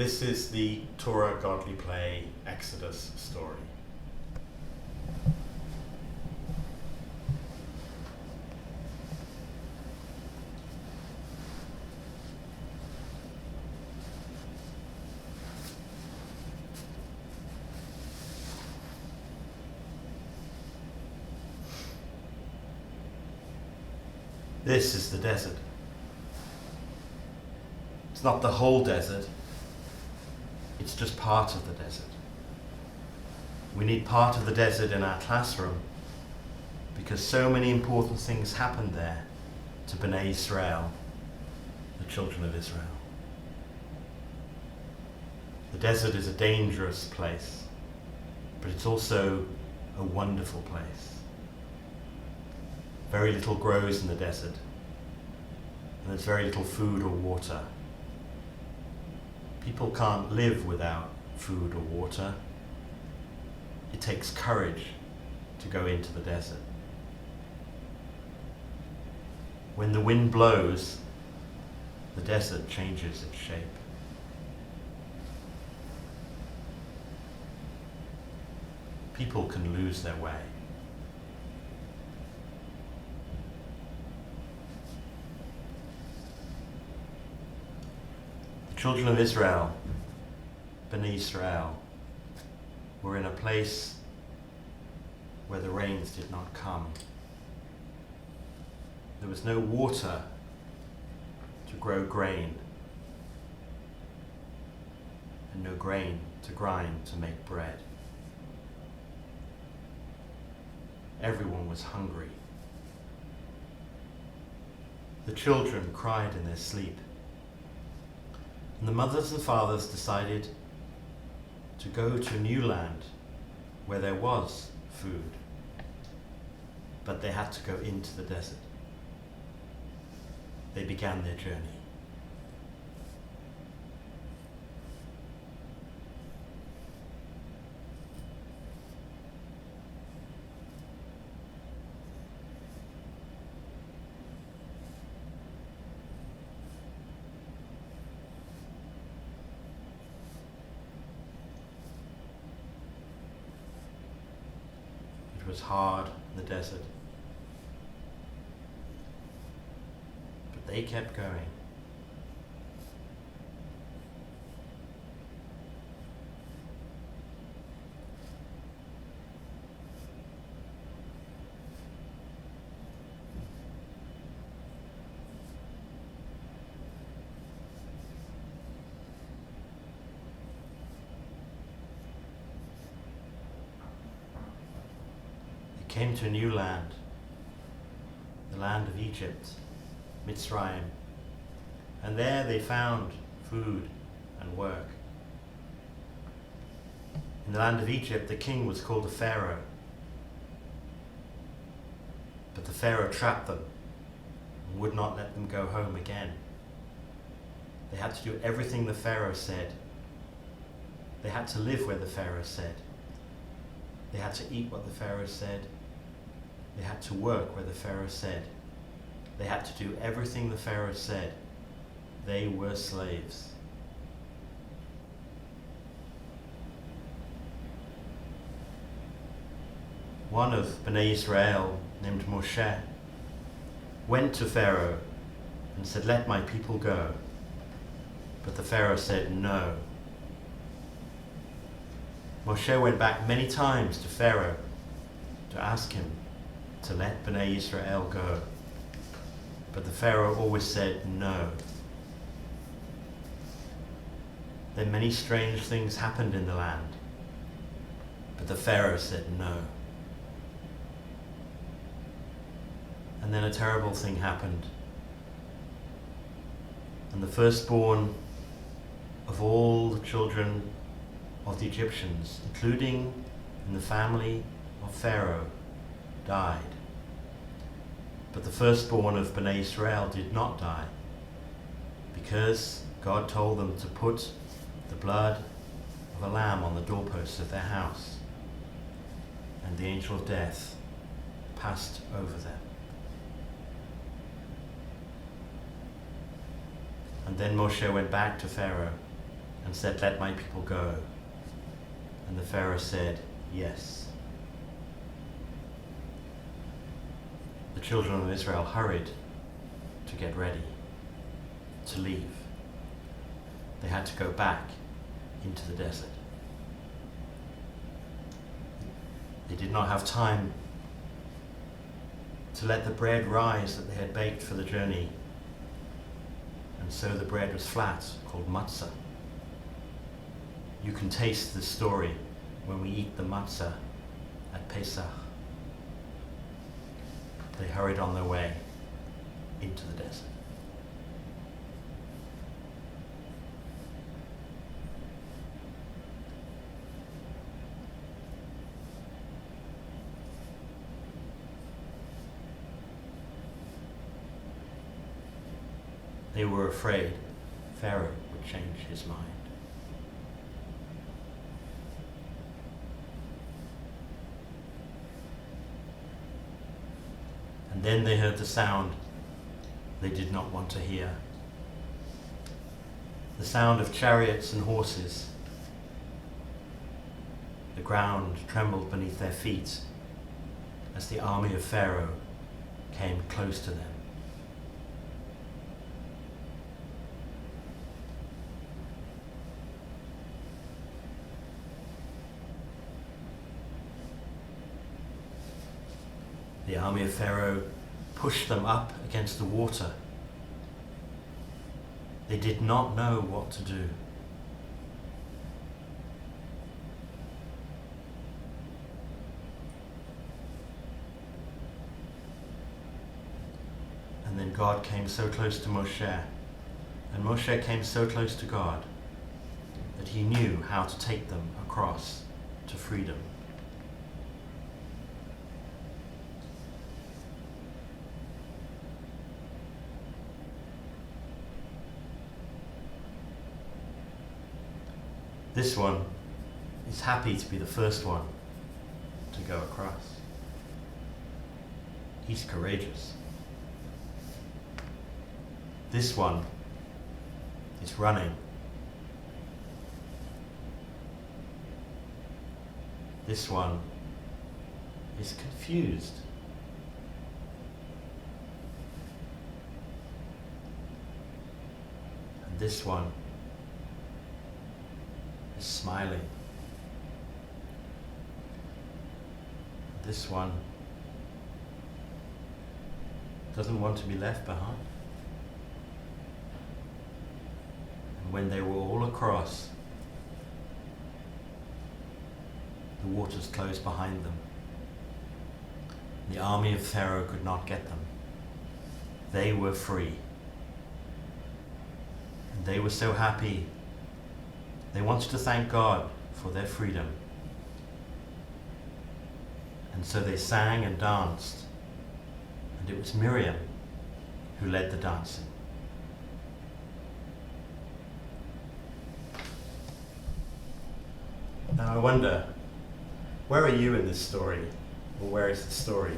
This is the Torah Godly play Exodus story. This is the desert. It's not the whole desert. It's just part of the desert. We need part of the desert in our classroom because so many important things happened there to Bnei Israel, the children of Israel. The desert is a dangerous place, but it's also a wonderful place. Very little grows in the desert, and there's very little food or water. People can't live without food or water. It takes courage to go into the desert. When the wind blows, the desert changes its shape. People can lose their way. Children of Israel, Bnei Israel, were in a place where the rains did not come. There was no water to grow grain, and no grain to grind to make bread. Everyone was hungry. The children cried in their sleep. And the mothers and fathers decided to go to a new land where there was food, but they had to go into the desert. They began their journey. It was hard in the desert, but they kept going. Came to a new land, the land of Egypt, Mitzrayim, and there they found food and work. In the land of Egypt, the king was called a Pharaoh, but the Pharaoh trapped them and would not let them go home again. They had to do everything the Pharaoh said. They had to live where the Pharaoh said. They had to eat what the Pharaoh said. They had to work where the Pharaoh said. They had to do everything the Pharaoh said. They were slaves. One of Bnei Israel, named Moshe, went to Pharaoh and said, "Let my people go." But the Pharaoh said, "No." Moshe went back many times to Pharaoh to ask him to let Bnei Israel go. But the Pharaoh always said no. Then many strange things happened in the land, but the Pharaoh said no. And then a terrible thing happened. And the firstborn of all the children of the Egyptians, including in the family of Pharaoh, died. But the firstborn of Bnei Israel did not die, because God told them to put the blood of a lamb on the doorposts of their house, and the angel of death passed over them. And then Moshe went back to Pharaoh and said, "Let my people go." And the Pharaoh said, "Yes." The children of Israel hurried to get ready, to leave. They had to go back into the desert. They did not have time to let the bread rise that they had baked for the journey, and so the bread was flat, called matzah. You can taste the story when we eat the matzah at Pesach. They hurried on their way into the desert. They were afraid Pharaoh would change his mind. And then they heard the sound they did not want to hear. The sound of chariots and horses. The ground trembled beneath their feet as the army of Pharaoh came close to them. The army of Pharaoh pushed them up against the water. They did not know what to do. And then God came so close to Moshe, and Moshe came so close to God, that he knew how to take them across to freedom. This one is happy to be the first one to go across. He's courageous. This one is running. This one is confused. And this one is smiling. This one doesn't want to be left behind. And when they were all across, the waters closed behind them. The army of Pharaoh could not get them. They were free. And they were so happy. They wanted to thank God for their freedom. And so they sang and danced. And it was Miriam who led the dancing. Now I wonder, where are you in this story? Or where is the story?